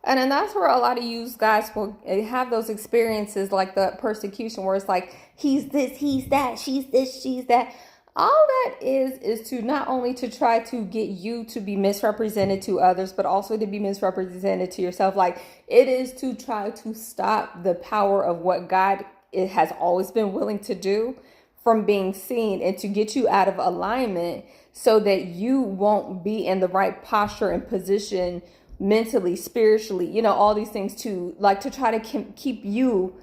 And then that's where a lot of you guys will have those experiences like the persecution where it's like, he's this, he's that, she's this, she's that. All that is to not only to try to get you to be misrepresented to others, but also to be misrepresented to yourself. Like, it is to try to stop the power of what God it has always been willing to do from being seen, and to get you out of alignment so that you won't be in the right posture and position mentally, spiritually, all these things, to like to try to keep you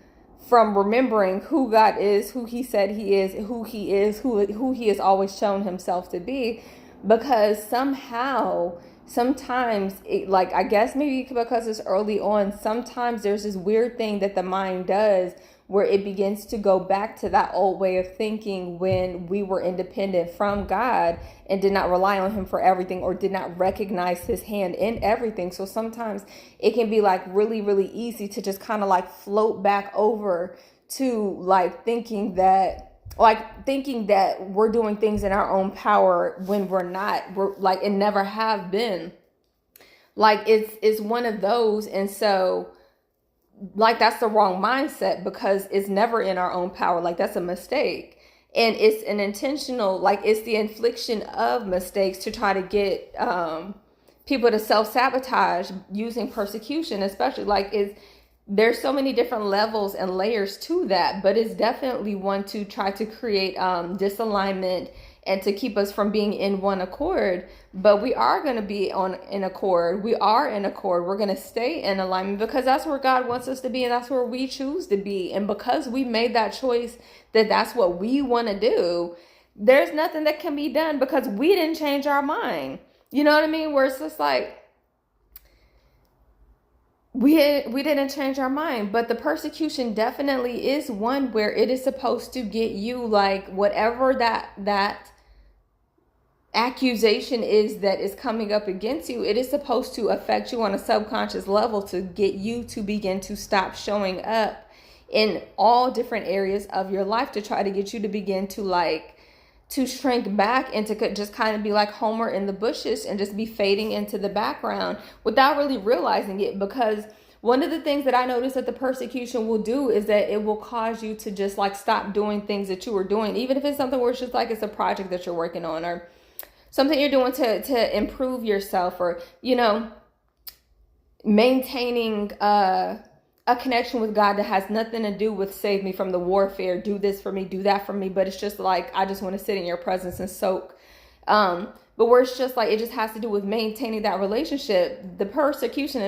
from remembering who God is, who he said he is, who he has always shown himself to be. Because sometimes like, I guess maybe because it's early on, sometimes there's this weird thing that the mind does where it begins to go back to that old way of thinking when we were independent from God and did not rely on him for everything, or did not recognize his hand in everything. So sometimes it can be like really, really easy to just kind of like float back over to like thinking that we're doing things in our own power when we're not. We're like, it never have been. Like, it's one of those. And so like, that's the wrong mindset, because it's never in our own power. Like, that's a mistake. And it's an intentional, like, it's the infliction of mistakes to try to get people to self-sabotage using persecution, especially. Like, there's so many different levels and layers to that, but it's definitely one to try to create disalignment and to keep us from being in one accord. But we are going to be in accord. We are in accord. We're going to stay in alignment, because that's where God wants us to be, and that's where we choose to be. And because we made that choice that that's what we want to do, there's nothing that can be done, because we didn't change our mind. You know what I mean? Where it's just like, we didn't change our mind. But the persecution definitely is one where it is supposed to get you, like, whatever that accusation is that is coming up against you, it is supposed to affect you on a subconscious level to get you to begin to stop showing up in all different areas of your life, to try to get you to begin to like to shrink back and to just kind of be like Homer in the bushes and just be fading into the background without really realizing it. Because one of the things that I noticed that the persecution will do is that it will cause you to just like stop doing things that you were doing, even if it's something where it's just like it's a project that you're working on, or something you're doing to improve yourself, or, maintaining a connection with God that has nothing to do with save me from the warfare, do this for me, do that for me. But it's just like, I just want to sit in your presence and soak. But where it's just like, it just has to do with maintaining that relationship. The persecution